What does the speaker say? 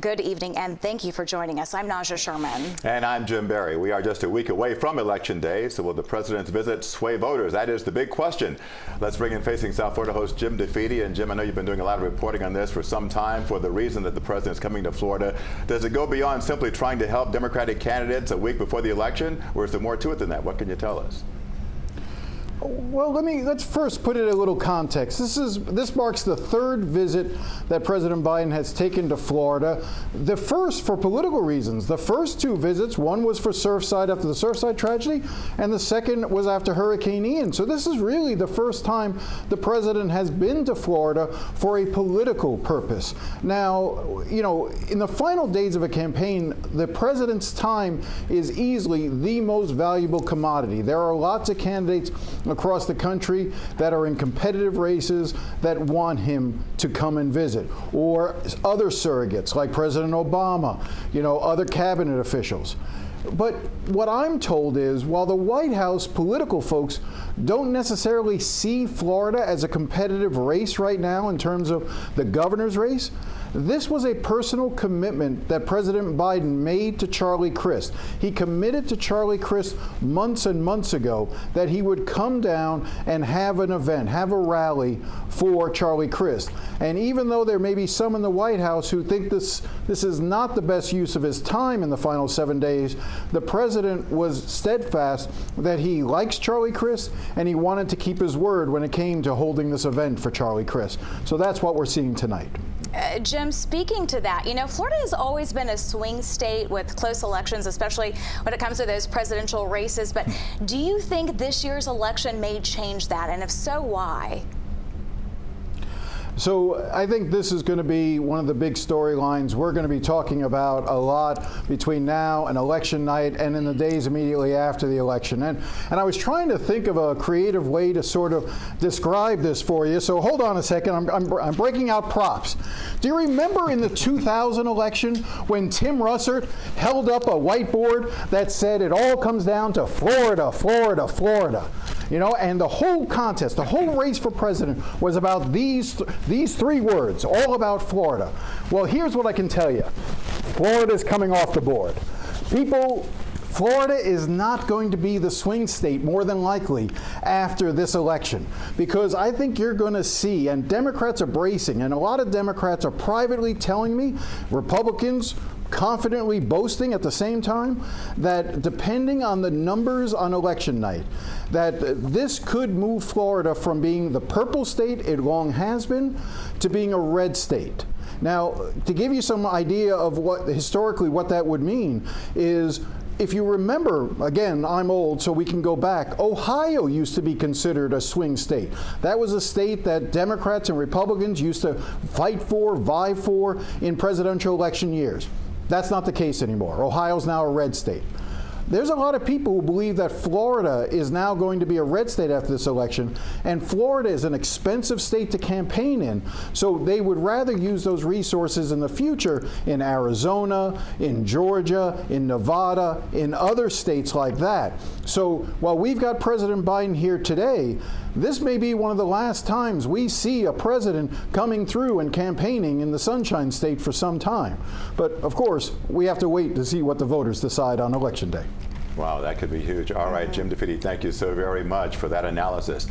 Good evening, and thank you for joining us. I'm Naja Sherman. And I'm Jim Barry. We are just a week away from Election Day, so will the president's visit sway voters? That is the big question. Let's bring in Facing South Florida host Jim DeFede. And Jim, I know you've been doing a lot of reporting on this for some time for the reason that the president's coming to Florida. Does it go beyond simply trying to help Democratic candidates a week before the election, or is there more to it than that? What can you tell us? Well, let's first put it in a little context. This marks the third visit that President Biden has taken to Florida. The first for political reasons. The first two visits, one was for Surfside after the Surfside tragedy, and the second was after Hurricane Ian. So this is really the first time the president has been to Florida for a political purpose. Now, you know, in the final days of a campaign, the president's time is easily the most valuable commodity. There are lots of candidates across the country that are in competitive races that want him to come and visit, or other surrogates like President Obama, you know, other cabinet officials. But what I'm told is, while the White House political folks don't necessarily see Florida as a competitive race right now in terms of the governor's race, this was a personal commitment that President Biden made to Charlie Crist. He committed to Charlie Crist months and months ago that he would come down and have an event, have a rally for Charlie Crist. And even though there may be some in the White House who think this is not the best use of his time in the final 7 days, the president was steadfast that he likes Charlie Crist and he wanted to keep his word when it came to holding this event for Charlie Crist. So that's what we're seeing tonight. Jim, speaking to that, you know, Florida has always been a swing state with close elections, especially when it comes to those presidential races. But do you think this year's election may change that? And if so, why? So I think this is going to be one of the big storylines we're going to be talking about a lot between now and election night and in the days immediately after the election. And I was trying to think of a creative way to sort of describe this for you. So hold on a second. I'm breaking out props. Do you remember in the 2000 election when Tim Russert held up a whiteboard that said it all comes down to Florida, Florida, Florida? You know, and the whole contest, the whole race for president was about these three words, all about Florida. Well, here's what I can tell you. Florida's coming off the board. Florida is not going to be the swing state, more than likely, after this election. Because I think you're going to see, and Democrats are bracing, and a lot of Democrats are privately telling me, Republicans confidently boasting at the same time, that depending on the numbers on election night, that this could move Florida from being the purple state it long has been to being a red state. Now, to give you some idea of historically what that would mean is, if you remember, again, I'm old, so we can go back. Ohio used to be considered a swing state. That was a state that Democrats and Republicans used to fight for, vie for in presidential election years. That's not the case anymore. Ohio's now a red state. There's a lot of people who believe that Florida is now going to be a red state after this election, and Florida is an expensive state to campaign in, so they would rather use those resources in the future in Arizona, in Georgia, in Nevada, in other states like that. So while we've got President Biden here today, this may be one of the last times we see a president coming through and campaigning in the Sunshine State for some time. But of course, we have to wait to see what the voters decide on Election Day. Wow, that could be huge. All right, Jim DeFede, thank you so very much for that analysis.